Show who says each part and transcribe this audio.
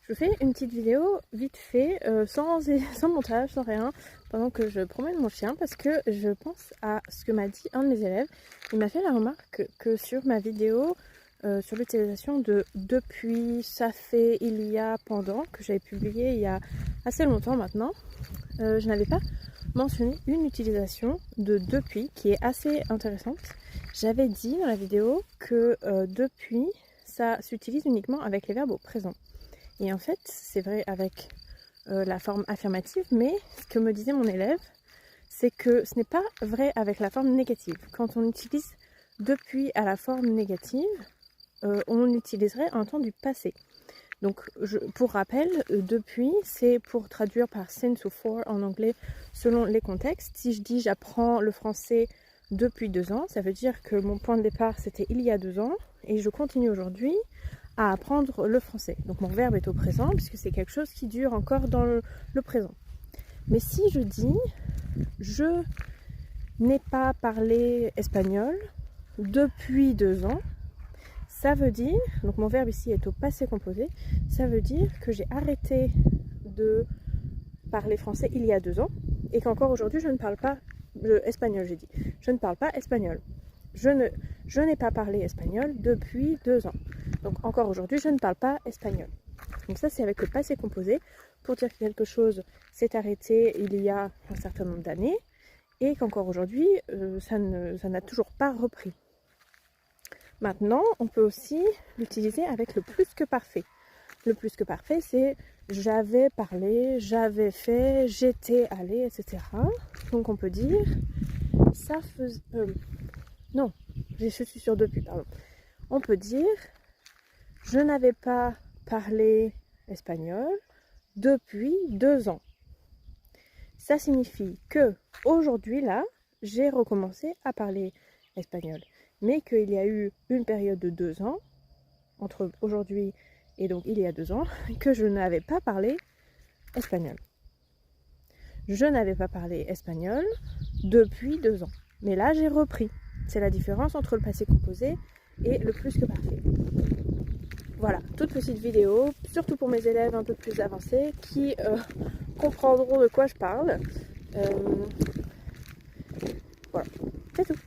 Speaker 1: Je fais une petite vidéo vite fait, sans montage, sans rien, pendant que je promène mon chien, parce que je pense à ce que m'a dit un de mes élèves. Il m'a fait la remarque que sur ma vidéo, sur l'utilisation de depuis, ça fait, il y a, pendant, que j'avais publié il y a assez longtemps maintenant, je n'avais pas mentionné une utilisation de depuis qui est assez intéressante. J'avais dit dans la vidéo que depuis, ça s'utilise uniquement avec les verbes au présent. Et en fait, c'est vrai avec la forme affirmative, mais ce que me disait mon élève, c'est que ce n'est pas vrai avec la forme négative. Quand on utilise depuis à la forme négative, on utiliserait un temps du passé. Donc, pour rappel, depuis, c'est pour traduire par since ou for en anglais selon les contextes. Si je dis j'apprends le français depuis 2 ans, ça veut dire que mon point de départ c'était il y a 2 ans et je continue aujourd'hui à apprendre le français. Donc mon verbe est au présent puisque c'est quelque chose qui dure encore dans le présent. Mais si je dis je n'ai pas parlé espagnol depuis 2 ans, ça veut dire, donc mon verbe ici est au passé composé, ça veut dire que j'ai arrêté de parler français il y a 2 ans et qu'encore aujourd'hui je ne parle pas espagnol, j'ai dit. Je ne parle pas espagnol. Je n'ai pas parlé espagnol depuis 2 ans. Donc encore aujourd'hui je ne parle pas espagnol. Donc ça c'est avec le passé composé pour dire que quelque chose s'est arrêté il y a un certain nombre d'années et qu'encore aujourd'hui ça n'a toujours pas repris. Maintenant, on peut aussi l'utiliser avec le plus que parfait. Le plus que parfait, c'est j'avais parlé, j'avais fait, j'étais allé, etc. Donc on peut dire ça faisait... non, je suis sur depuis, pardon. On peut dire je n'avais pas parlé espagnol depuis 2 ans. Ça signifie que aujourd'hui, là, j'ai recommencé à parler espagnol. Mais qu'il y a eu une période de 2 ans, entre aujourd'hui et donc il y a 2 ans, que je n'avais pas parlé espagnol. Je n'avais pas parlé espagnol depuis 2 ans. Mais là, j'ai repris. C'est la différence entre le passé composé et le plus que parfait. Voilà, toute petite vidéo, surtout pour mes élèves un peu plus avancés qui comprendront de quoi je parle. Voilà, c'est tout.